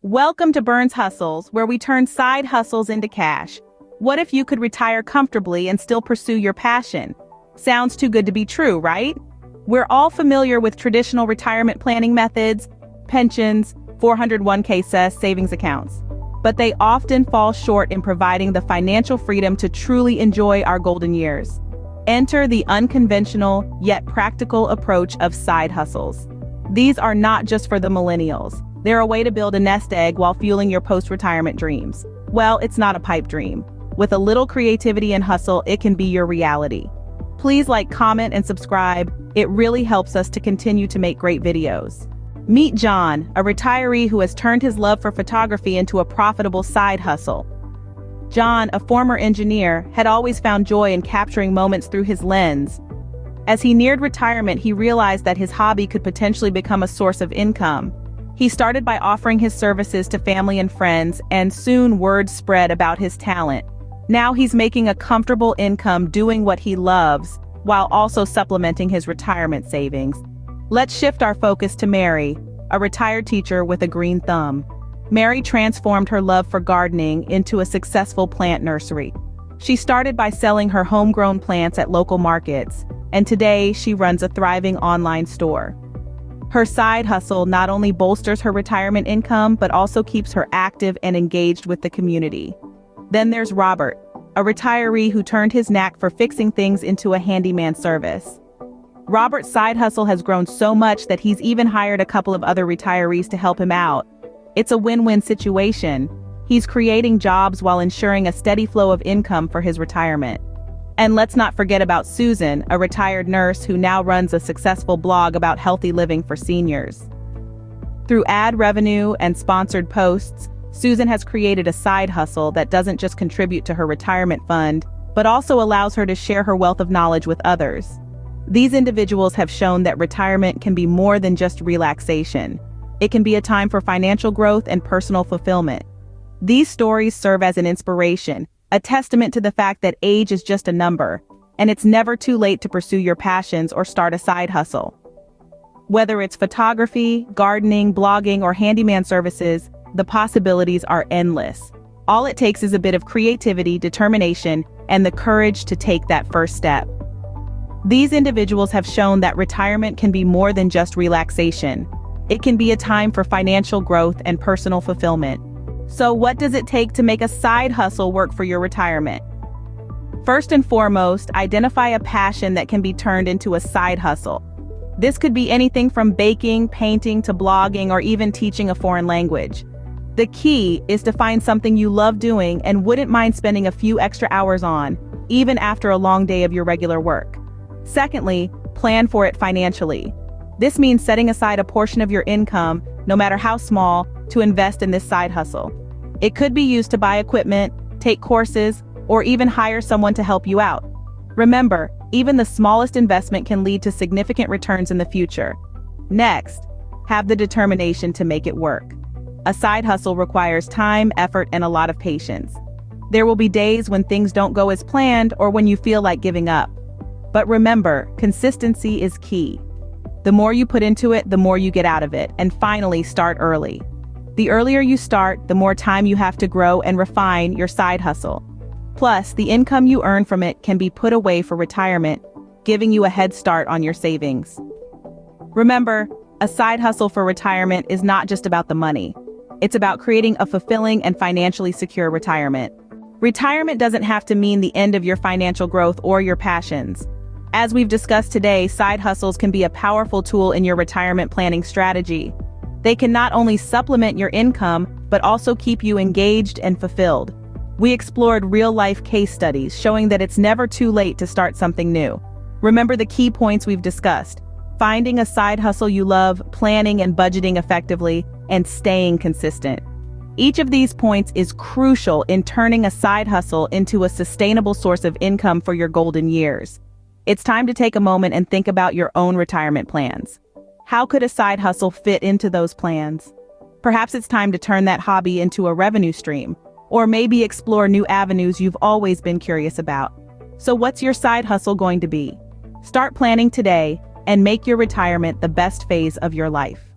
Welcome to Burns Hustles, where we turn side hustles into cash. What if you could retire comfortably and still pursue your passion? Sounds too good to be true, right? We're all familiar with traditional retirement planning methods, pensions, 401k savings accounts, but they often fall short in providing the financial freedom to truly enjoy our golden years. Enter the unconventional yet practical approach of side hustles. These are not just for the millennials. They're a way to build a nest egg while fueling your post-retirement dreams. Well, it's not a pipe dream. With a little creativity and hustle, it can be your reality. Please like, comment, and subscribe. It really helps us to continue to make great videos. Meet John, a retiree who has turned his love for photography into a profitable side hustle. John, a former engineer, had always found joy in capturing moments through his lens. As he neared retirement, he realized that his hobby could potentially become a source of income. He started by offering his services to family and friends, and soon word spread about his talent. Now he's making a comfortable income doing what he loves, while also supplementing his retirement savings. Let's shift our focus to Mary, a retired teacher with a green thumb. Mary transformed her love for gardening into a successful plant nursery. She started by selling her homegrown plants at local markets, and today she runs a thriving online store. Her side hustle not only bolsters her retirement income, but also keeps her active and engaged with the community. Then there's Robert, a retiree who turned his knack for fixing things into a handyman service. Robert's side hustle has grown so much that he's even hired a couple of other retirees to help him out. It's a win-win situation. He's creating jobs while ensuring a steady flow of income for his retirement. And let's not forget about Susan, a retired nurse who now runs a successful blog about healthy living for seniors. Through ad revenue and sponsored posts, Susan has created a side hustle that doesn't just contribute to her retirement fund, but also allows her to share her wealth of knowledge with others. These individuals have shown that retirement can be more than just relaxation. It can be a time for financial growth and personal fulfillment. These stories serve as an inspiration, a testament to the fact that age is just a number, and it's never too late to pursue your passions or start a side hustle. Whether it's photography, gardening, blogging, or handyman services, the possibilities are endless. All it takes is a bit of creativity, determination, and the courage to take that first step. These individuals have shown that retirement can be more than just relaxation. It can be a time for financial growth and personal fulfillment. So what does it take to make a side hustle work for your retirement? First and foremost, identify a passion that can be turned into a side hustle. This could be anything from baking, painting, to blogging, or even teaching a foreign language. The key is to find something you love doing and wouldn't mind spending a few extra hours on, even after a long day of your regular work. Secondly, plan for it financially. This means setting aside a portion of your income, no matter how small, to invest in this side hustle. It could be used to buy equipment, take courses, or even hire someone to help you out. Remember, even the smallest investment can lead to significant returns in the future. Next, have the determination to make it work. A side hustle requires time, effort, and a lot of patience. There will be days when things don't go as planned or when you feel like giving up. But remember, consistency is key. The more you put into it, the more you get out of it. And finally, start early. The earlier you start, the more time you have to grow and refine your side hustle. Plus, the income you earn from it can be put away for retirement, giving you a head start on your savings. Remember, a side hustle for retirement is not just about the money. It's about creating a fulfilling and financially secure retirement. Retirement doesn't have to mean the end of your financial growth or your passions. As we've discussed today, side hustles can be a powerful tool in your retirement planning strategy. They can not only supplement your income, but also keep you engaged and fulfilled. We explored real-life case studies showing that it's never too late to start something new. Remember the key points we've discussed: finding a side hustle you love, planning and budgeting effectively, and staying consistent. Each of these points is crucial in turning a side hustle into a sustainable source of income for your golden years. It's time to take a moment and think about your own retirement plans. How could a side hustle fit into those plans? Perhaps it's time to turn that hobby into a revenue stream, or maybe explore new avenues you've always been curious about. So what's your side hustle going to be? Start planning today and make your retirement the best phase of your life.